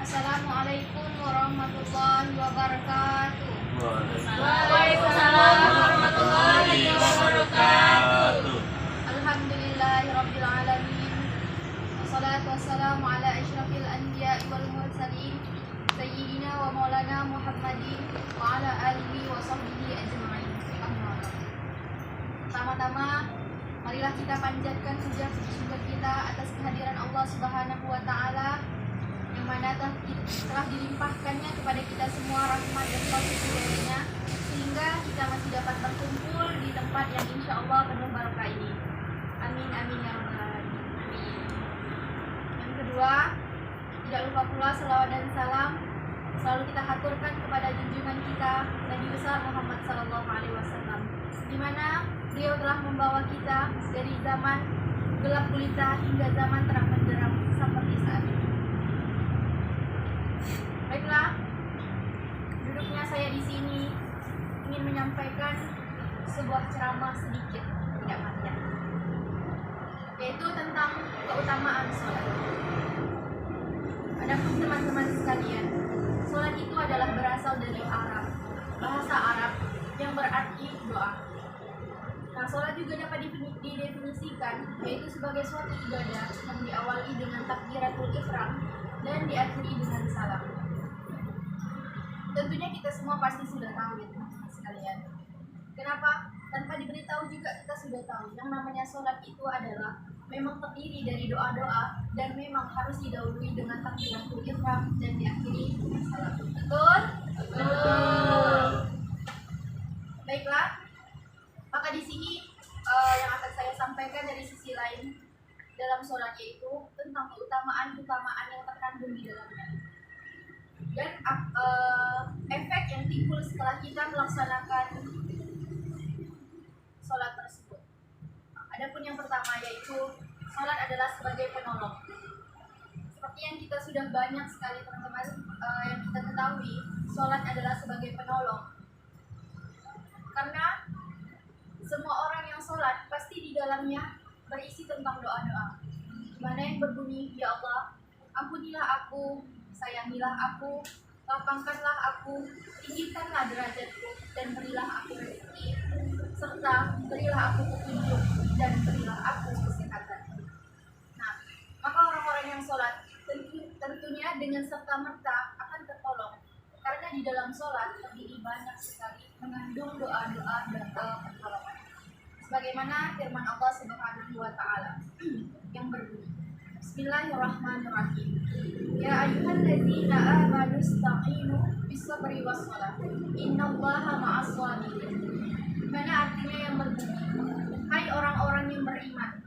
Assalamualaikum warahmatullahi wabarakatuh. Waalaikumsalam warahmatullahi wabarakatuh. Alhamdulillahirabbil alamin. Wassalatu wassalamu ala asyrafil anbiya'i wal mursalin sayyidina wa maulana Muhammadin wa ala alihi wa sahbihi ajma'in. Amma ba'd. Pertama-tama marilah kita panjatkan puja syukur kita atas kehadiran Allah Subhanahu wa taala yang mana telah dilimpahkannya kepada kita semua rahmat dan taufik hidayahnya sehingga kita masih dapat berkumpul di tempat yang insya Allah penuh barokah ini. Amin amin ya rabbal alamin. Amin. Yang kedua, tidak lupa pula selawat dan salam selalu kita haturkan kepada junjungan kita Nabi besar Muhammad sallallahu alaihi wasallam, di mana beliau telah membawa kita dari zaman gelap gulita hingga zaman terang benderang seperti saat ini. Baiklah, duduknya saya di sini ingin menyampaikan sebuah ceramah sedikit, tidak panjang, yaitu tentang keutamaan sholat. Adapun teman-teman sekalian, sholat itu adalah berasal dari Arab, bahasa Arab yang berarti doa. Nah, sholat juga dapat didefinisikan yaitu sebagai suatu ibadah yang diawali dengan takbiratul ihram dan diakhiri dengan salam. Tentunya kita semua pasti sudah tahu ya teman-teman sekalian. Kenapa? Tanpa diberitahu juga kita sudah tahu yang namanya sholat itu adalah memang terdiri dari doa-doa dan memang harus didahului dengan takbiratul ihram dan diakhiri dengan salam. Betul? Betul. Baiklah, maka di sini yang akan saya sampaikan dari sisi lain dalam sholat yaitu tentang keutamaan-keutamaan yang terkandung di dalamnya dan efek yang timbul setelah kita melaksanakan sholat tersebut. Adapun yang pertama yaitu sholat adalah sebagai penolong. Seperti yang kita sudah banyak sekali teman-teman yang kita ketahui, sholat adalah sebagai penolong. Karena semua orang yang sholat pasti di dalamnya berisi tentang doa-doa, mana yang berbunyi, ya Allah, ampunilah aku, sayangilah aku, lapangkanlah aku, tinggikanlah derajatku, dan berilah aku rezeki, serta berilah aku petunjuk, dan berilah aku kesehatan. Nah, maka orang-orang yang sholat tentunya dengan serta-merta akan tertolong, karena di dalam sholat terdiri banyak sekali mengandung doa-doa dan pertolongan. Sebagaimana firman Allah Subhanahu wa taala yang berbunyi, Bismillahirrahmanirrahim. Ya ayyuhalladzina amanu ista'inu bis-sabri was-shalah. Innallaha ma'as shabirin. Mana artinya yang berbunyi, hai orang-orang yang beriman,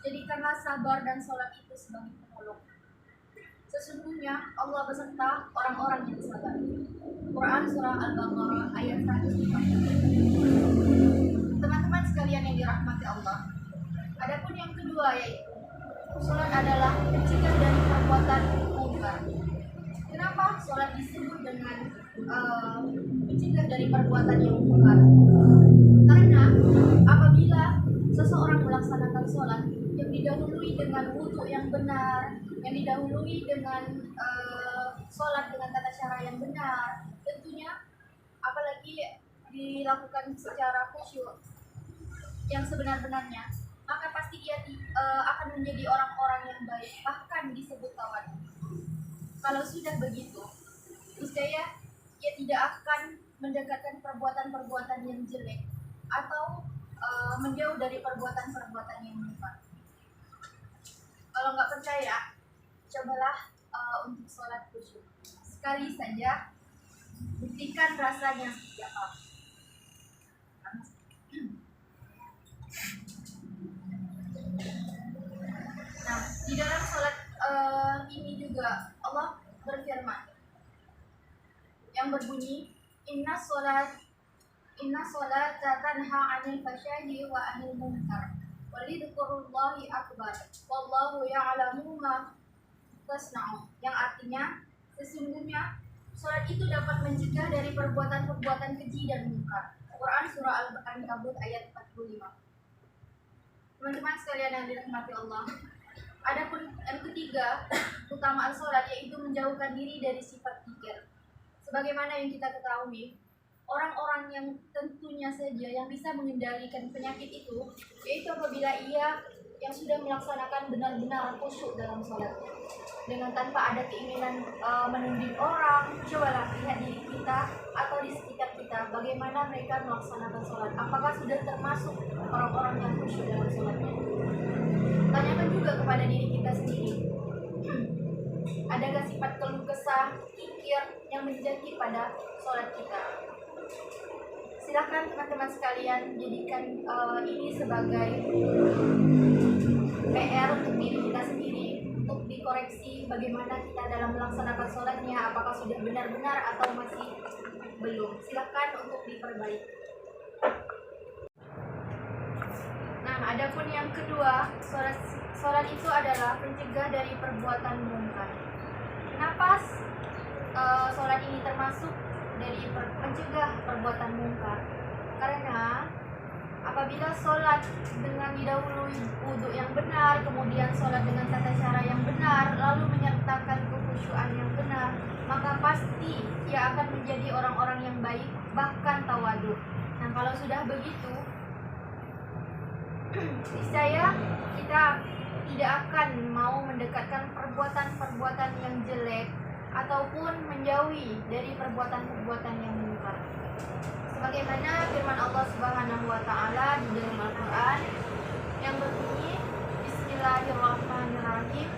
jadikanlah sabar dan salat itu sebagai penolong. Sesungguhnya Allah beserta orang-orang yang sabar. Quran surah Al-Baqarah ayat 140. Teman-teman sekalian yang dirahmati Allah, adapun yang kedua yaitu sholat adalah mencegah dari perbuatan mungkar. Kenapa sholat disebut dengan mencegah dari perbuatan yang mungkar? Karena apabila seseorang melaksanakan sholat yang didahului dengan wudhu yang benar, yang didahului dengan sholat dengan tata cara yang benar, tentunya apalagi dilakukan secara khusyuk yang sebenar-benarnya, maka pasti ia akan menjadi orang-orang yang baik, bahkan disebut tawad. Kalau sudah begitu, niscaya ia tidak akan mendekatkan perbuatan-perbuatan yang jelek atau menjauh dari perbuatan-perbuatan yang mungkar. Kalau nggak percaya, cobalah untuk sholat khusyuk sekali saja, buktikan rasanya seperti apa. Nah, di dalam sholat ini juga Allah berfirman yang berbunyi, Inna sholata tanha 'anil fahsya'i wa 'anil munkar walidzukurullahi akbar wallahu ya'lamu ma tasna'un. Yang artinya, sesungguhnya sholat itu dapat mencegah dari perbuatan-perbuatan keji dan munkar. Quran surah Al-Ankabut ayat 45. Teman-teman sekalian yang dirahmati Allah, adapun yang ketiga, keutamaan sholat yaitu menjauhkan diri dari sifat kikir. Sebagaimana yang kita ketahui, orang-orang yang tentunya saja yang bisa mengendalikan penyakit itu, yaitu apabila ia yang sudah melaksanakan benar-benar khusyuk dalam sholatnya, dengan tanpa ada keinginan menunding orang. Cobalah lihat diri kita atau di sekitar kita, bagaimana mereka melaksanakan sholat. Apakah sudah termasuk orang-orang yang khusyuk dalam sholatnya? Tanyakan juga kepada diri kita sendiri. Adakah sifat keluh kesah, kikir yang menjadi pada sholat kita? Silakan teman-teman sekalian jadikan ini sebagai PR untuk diri kita sendiri, untuk dikoreksi bagaimana kita dalam melaksanakan sholatnya, apakah sudah benar-benar atau masih belum. Silakan untuk diperbaiki. Nah, adapun yang kedua, sholat itu adalah pencegah dari perbuatan mungkar. Kenapa sholat ini termasuk dari mencegah perbuatan mungkar? Karena apabila sholat dengan didahului wudhu yang benar, kemudian sholat dengan tata cara yang benar, lalu menyertakan kekhusyuan yang benar, maka pasti ia akan menjadi orang-orang yang baik, bahkan tawadu. Nah, kalau sudah begitu, niscaya kita tidak akan mau mendekatkan perbuatan-perbuatan yang jelek ataupun menjauhi dari perbuatan-perbuatan yang mungkar. Sebagaimana firman Allah Subhanahu wa taala di dalam Al-Qur'an yang berbunyi, Bismillahirrahmanirrahim,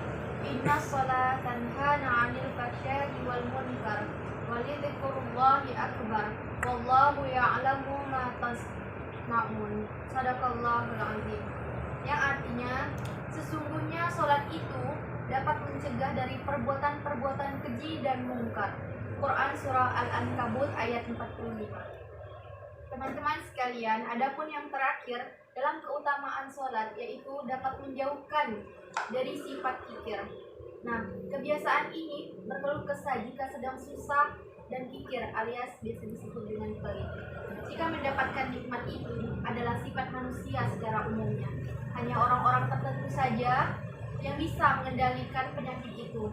Innas sholata tanha 'anil fahsya'i wal munkar wa lidzikrullahi akbar wallahu ya'lamu ma tasna'un. Shadaqallahul azim. Yang artinya, sesungguhnya sholat itu dapat mencegah dari perbuatan-perbuatan keji dan mungkar. Quran Surah Al-Ankabut ayat 45. Teman-teman sekalian, adapun yang terakhir dalam keutamaan sholat, yaitu dapat menjauhkan dari sifat kikir. Nah, kebiasaan ini berkeluh kesah jika sedang susah dan kikir, alias biasa disebut dengan pelit. Jika mendapatkan nikmat itu adalah sifat manusia secara umumnya. Hanya orang-orang tertentu saja yang bisa mengendalikan penyakit itu,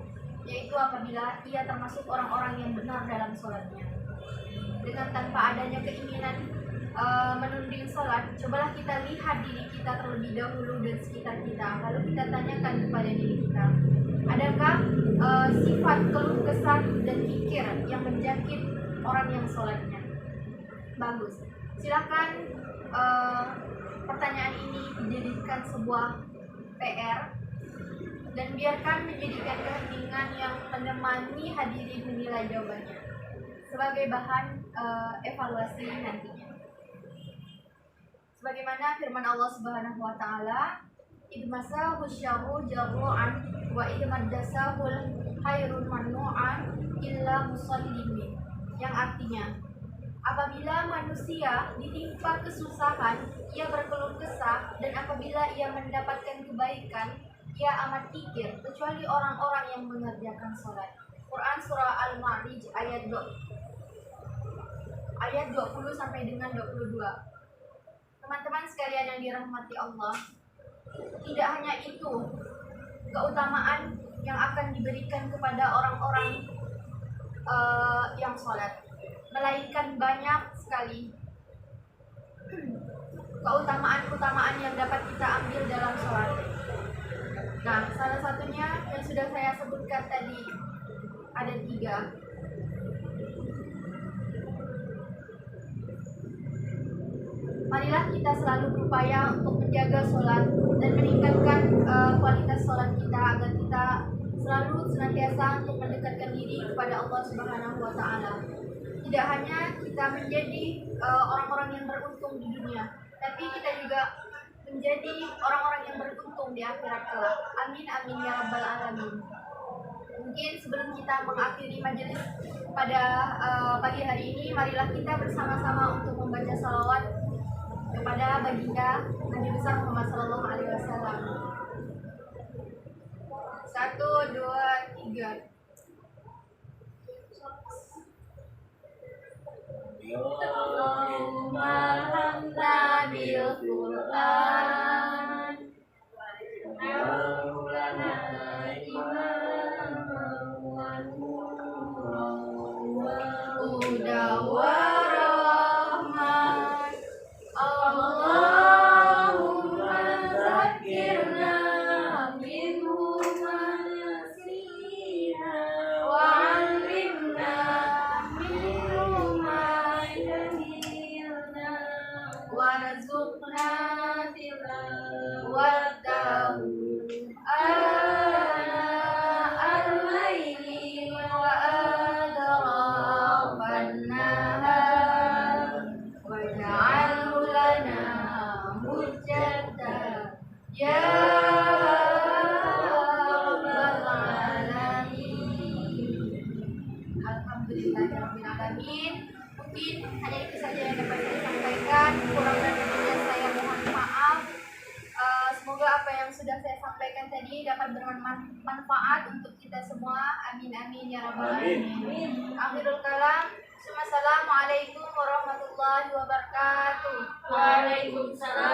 yaitu apabila ia termasuk orang-orang yang benar dalam sholatnya. Dengan tanpa adanya keinginan menunding sholat, cobalah kita lihat diri kita terlebih dahulu dan sekitar kita, lalu kita tanyakan kepada diri kita, adakah sifat keluh kesah dan kikir yang menjangkit orang yang sholatnya? Bagus, silakan pertanyaan ini dijadikan sebuah PR dan biarkan menjadikan keheningan yang menemani hadirin menilai jawabannya sebagai bahan evaluasi nantinya. Sebagaimana firman Allah Subhanahu wa taala, idmasahu syarru jarru'an wa idmaddasahul khairun manu'an illa musallimin. Yang artinya, apabila manusia ditimpa kesusahan, ia berkeluh kesah, dan apabila ia mendapatkan kebaikan, ia amat kikir, kecuali orang-orang yang mengerjakan sholat. Quran Surah Al-Ma'rij ayat 20 sampai dengan 22. Teman-teman sekalian yang dirahmati Allah, tidak hanya itu keutamaan yang akan diberikan kepada orang-orang yang sholat, melainkan banyak sekali keutamaan-keutamaan yang dapat kita ambil dalam sholat. Nah, salah satunya yang sudah saya sebutkan tadi, ada 3. Marilah kita selalu berupaya untuk menjaga sholat dan meningkatkan kualitas sholat kita, agar kita selalu senantiasa untuk mendekatkan diri kepada Allah Subhanahu wa taala. Tidak hanya kita menjadi orang-orang yang beruntung di dunia, tapi kita juga menjadi orang-orang yang beruntung di akhirat kelak. Amin amin ya rabbal alamin. Mungkin sebelum kita mengakhiri majelis pada pagi hari ini, marilah kita bersama-sama untuk membaca salawat kepada baginda Nabi besar Muhammad Sallallahu Alaihi Wasallam. 1, 2, 3. Allahumma hamna bil Qur'an wa lana imaman Alhamdulillahirrahmanirrahim. Mungkin hanya itu saja yang dapat saya sampaikan. Kurang dan lebihnya saya mohon maaf. Semoga apa yang sudah saya sampaikan tadi dapat bermanfaat untuk kita semua. Amin amin ya rabbal alamin. Akhirul kalam. Assalamualaikum warahmatullahi wabarakatuh. Waalaikumsalam